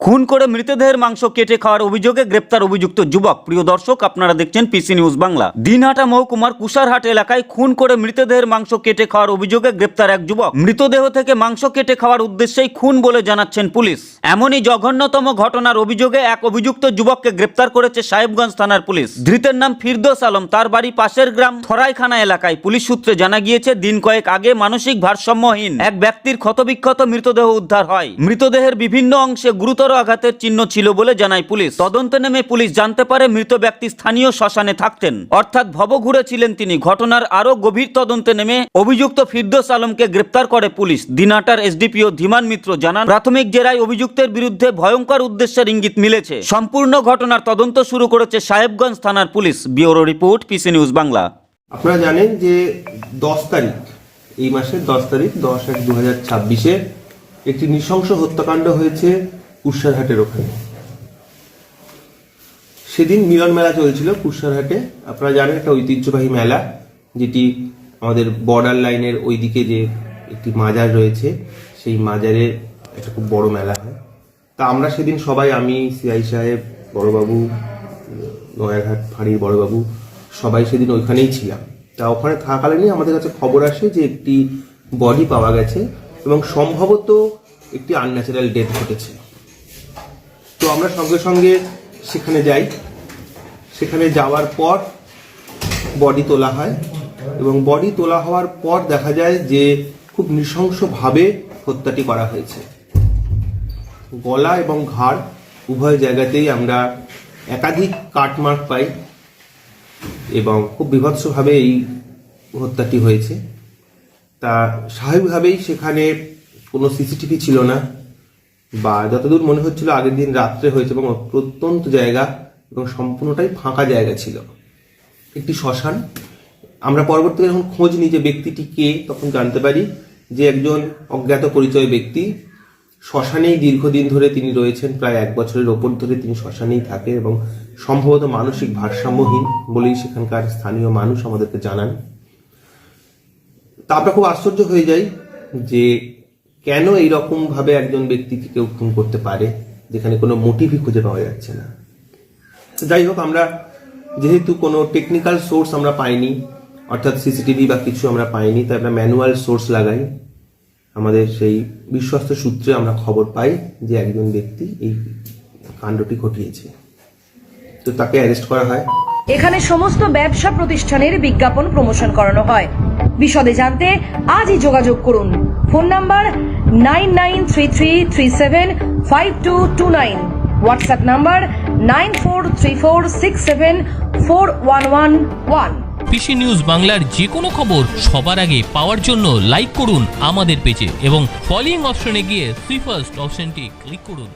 খুন করে মৃতদেহের মাংস কেটে খাওয়ার অভিযোগে গ্রেপ্তার অভিযুক্ত যুবক। প্রিয় দর্শক, আপনারা দেখছেন পিসি নিউজ বাংলা। দিনহাটা মহকুমার কুশারহাট এলাকায় খুন করে মৃতদেহের মাংস কেটে খাওয়ার অভিযোগে গ্রেপ্তার এক যুবক। মৃতদেহ থেকে মাংস কেটে খাওয়ার উদ্দেশ্যেই খুন বলে জানাচ্ছেন পুলিশ। এমনই জঘন্যতম ঘটনার অভিযোগে এক অভিযুক্ত যুবককে গ্রেপ্তার করেছে সাহেবগঞ্জ থানার পুলিশ। ধৃতের নাম ফিরদৌস আলম। তার বাড়ি পাশের গ্রাম থরাইখানা এলাকায়। পুলিশ সূত্রে জানা গিয়েছে, দিন কয়েক আগে মানসিক ভারসাম্যহীন এক ব্যক্তির ক্ষতবিক্ষত মৃতদেহ উদ্ধার হয়। মৃতদেহের বিভিন্ন অংশে গুরুতর আঘাতের চিহ্ন ছিল বলে জানায় পুলিশ। তদন্তে নেমে পুলিশ জানতে পারে মৃত ব্যক্তি স্থানীয় শ্মশানে থাকতেন, অর্থাৎ ভবঘুরে ছিলেন তিনি। ঘটনার আরো গভীর তদন্তে নেমে অভিযুক্ত ফিরদৌস আলমকে গ্রেপ্তার করে পুলিশ। দিনহাটার এসডিপিও ধীমান মিত্র জানান, প্রাথমিক জেরায় অভিযুক্তের বিরুদ্ধে ভয়ঙ্কর উদ্দেশ্যের ইঙ্গিত মিলেছে। সম্পূর্ণ ঘটনার তদন্ত শুরু করেছে সাহেবগঞ্জ থানার police. Bureau report, PC news Bangla. আপনারা জানেন যে 10 তারিখ, এই মাসের 10 তারিখ 10/1/2026 একটি নৃশংস হত্যাকাণ্ড হয়েছে কুশারহাটের ওখানে। সেদিন মিলন মেলা চলছিল কুশারহাটে। আপনারা জানেন, একটা ঐতিহ্যবাহী মেলা, যেটি আমাদের বর্ডার লাইনের ওইদিকে যে একটি মাজার রয়েছে, সেই মাজারে একটা খুব বড় মেলা হয়। তা আমরা সেদিন সবাই, আমি, সিআই সাহেব, বড়বাবু, নয়াঘাট ফাঁড়ির বড়বাবু, সবাই সেদিন ওইখানেই ছিলাম। তা ওখানে থাকাকালীনই আমাদের কাছে খবর আসে যে একটি বডি পাওয়া গেছে এবং সম্ভবত একটি আনন্যাচারাল ডেথ ঘটেছে। তো আমরা সঙ্গে সঙ্গে সেখানে যাই। সেখানে যাওয়ার পর বডি তোলা হয় এবং বডি তোলা হওয়ার পর দেখা যায় যে খুব নৃশংসভাবে হত্যাটি করা হয়েছে। গলা এবং ঘাড় উভয় জায়গাতেই আমরা একাধিক কাটমার্ক পাই এবং খুব বীভৎসভাবে এই হত্যাটি হয়েছে। তা স্বাভাবিকভাবেই সেখানে কোনো সিসিটিভি ছিল না, বা যতদূর মনে হচ্ছিল আগের দিন রাত্রে হয়েছে, এবং প্রত্যন্ত জায়গা এবং সম্পূর্ণটাই ফাঁকা জায়গা ছিল, একটি শ্মশান। আমরা পরবর্তীতে যখন খোঁজ নিই যে ব্যক্তিটি কে, তখন জানতে পারি যে একজন অজ্ঞাত পরিচয় ব্যক্তি। শ্মশানেই দীর্ঘদিন ধরে তিনি রয়েছেন, প্রায় 1 বছরের ওপর ধরে তিনি শ্মশানেই থাকে এবং সম্ভবত মানসিক ভারসাম্যহীন বলেই সেখানকার স্থানীয় মানুষ আমাদেরকে জানান। তা আমরা খুব আশ্চর্য হয়ে যাই যে কেন এইরকম ভাবে একজন ব্যক্তিকে কেউ খুন করতে পারে, যেখানে কোনো মোটিভই খুঁজে পাওয়া যাচ্ছে না। যাই হোক, আমরা যেহেতু কোনো টেকনিক্যাল সোর্স আমরা পাইনি, অর্থাৎ সিসিটিভি বা কিছু আমরা পাইনি, তাই আমরা ম্যানুয়াল সোর্স লাগাই। আমাদের সেই বিশ্বস্ত সূত্রে আমরা খবর পাই যে একজন ব্যক্তি এই কাণ্ডটি ঘটিয়েছে। তো তাকে অ্যারেস্ট করা হয়। এখানে সমস্ত ব্যবসা প্রতিষ্ঠানের বিজ্ঞাপন প্রমোশন করানো হয়। বিশদে জানতে আজই যোগাযোগ করুন। Phone number 9933375229, WhatsApp number 9434674111। PC news বাংলার যে কোনো খবর সবার আগে পাওয়ার জন্য লাইক করুন আমাদের পেজে এবং ফলোইং অপশনে গিয়ে সুই ফার্স্ট অপশনটি ক্লিক করুন।